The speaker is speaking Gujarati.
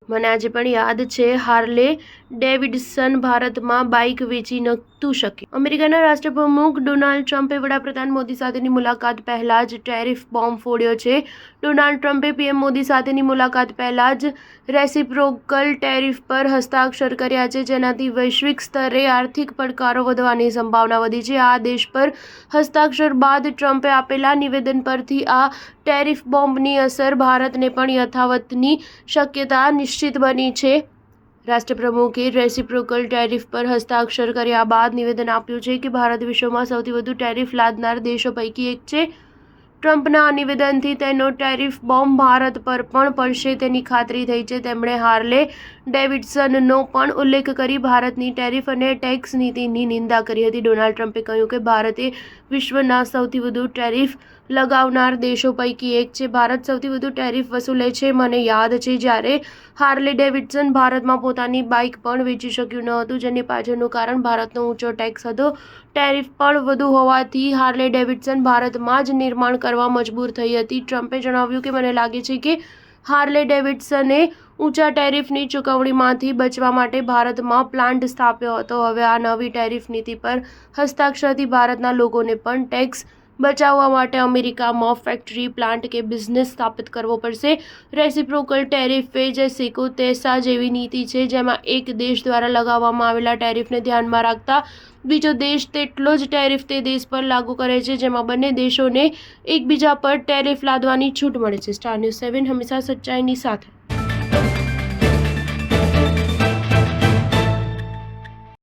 મને આજે પણ યાદ છે, હાર્લે ડેવિડસન ભારતમાં બાઇક વેચી નહોતું શક્યું. અમેરિકાના રાષ્ટ્રપ્રમુખ ડોનાલ્ડ ટ્રમ્પે વડાપ્રધાન મોદી સાથેની મુલાકાત પહેલા જ ટેરિફ બોમ્બ ફોડ્યો છે. ડોનાલ્ડ ટ્રમ્પે પીએમ મોદી સાથેની મુલાકાત પહેલા જ રેસિપ્રોકલ ટેરિફ પર હસ્તાક્ષર કર્યા છે, જેનાથી વૈશ્વિક સ્તરે આર્થિક પડકારો વધવાની સંભાવના વધી છે. આ આદેશ પર હસ્તાક્ષર બાદ ટ્રમ્પે આપેલા નિવેદન પરથી આ ટેરિફ બોમ્બની અસર ભારતને પણ યથાવતની શક્યતા નિશ્ચિત બની છે. રાષ્ટ્રપ્રમુખે રેસિપ્રોકલ ટેરિફ પર હસ્તાક્ષર કર્યા બાદ નિવેદન આપ્યું છે કે ભારત વિશ્વમાં સૌથી વધુ ટેરિફ લાદનાર દેશો પૈકી એક છે. ટ્રમ્પના આ નિવેદનથી તેનો ટેરિફ બોમ્બ ભારત પર પણ પડશે તેની ખાતરી થઈ છે. તેમણે હાર્લે ડેવિડસનનો પણ ઉલ્લેખ કરી ભારતની ટેરિફ અને ટેક્સ નીતિની નિંદા કરી હતી. ડોનાલ્ડ ટ્રમ્પે કહ્યું કે ભારતે વિશ્વના સૌથી વધુ ટેરિફ લગાવનાર દેશો પૈકી એક છે. ભારત સૌથી વધુ ટેરિફ વસૂલે છે. મને યાદ છે જ્યારે હાર્લે ડેવિડસન ભારતમાં પોતાની બાઇક પણ વેચી શક્યું ન હતું, જેની પાછળનું કારણ ભારતનો ઊંચો ટેક્સ હતો. ટેરિફ પણ વધુ હોવાથી હાર્લે ડેવિડસન ભારતમાં જ નિર્માણ કરવા મજબૂર થઈ હતી. ટ્રમ્પે જણાવ્યું કે મને લાગે છે કે હાર્લે ડેવિડસને ઊંચા ટેરિફની ચૂકવણીમાંથી બચવા માટે ભારતમાં પ્લાન્ટ સ્થાપ્યો હતો. હવે આ નવી ટેરિફ નીતિ પર હસ્તાક્ષરથી ભારતના લોકોને પણ ટેક્સ બચાવવા માટે અમેરિકામાં ફેક્ટરી, પ્લાન્ટ કે બિઝનેસ સ્થાપિત કરવો પડશે. રેસિપ્રોકલ ટેરિફ જૈસે કો તૈસા જેવી નીતિ છે, જેમાં એક દેશ દ્વારા લગાવવામાં આવેલા ટેરિફને ધ્યાનમાં રાખતા બીજો દેશ તેટલો જ ટેરિફ તે દેશ પર લાગુ કરે છે, જેમાં બંને દેશોને એકબીજા પર ટેરિફ લાદવાની છૂટ મળે છે. સ્ટાર ન્યૂઝ 7 હંમેશા સચ્ચાઈની સાથે.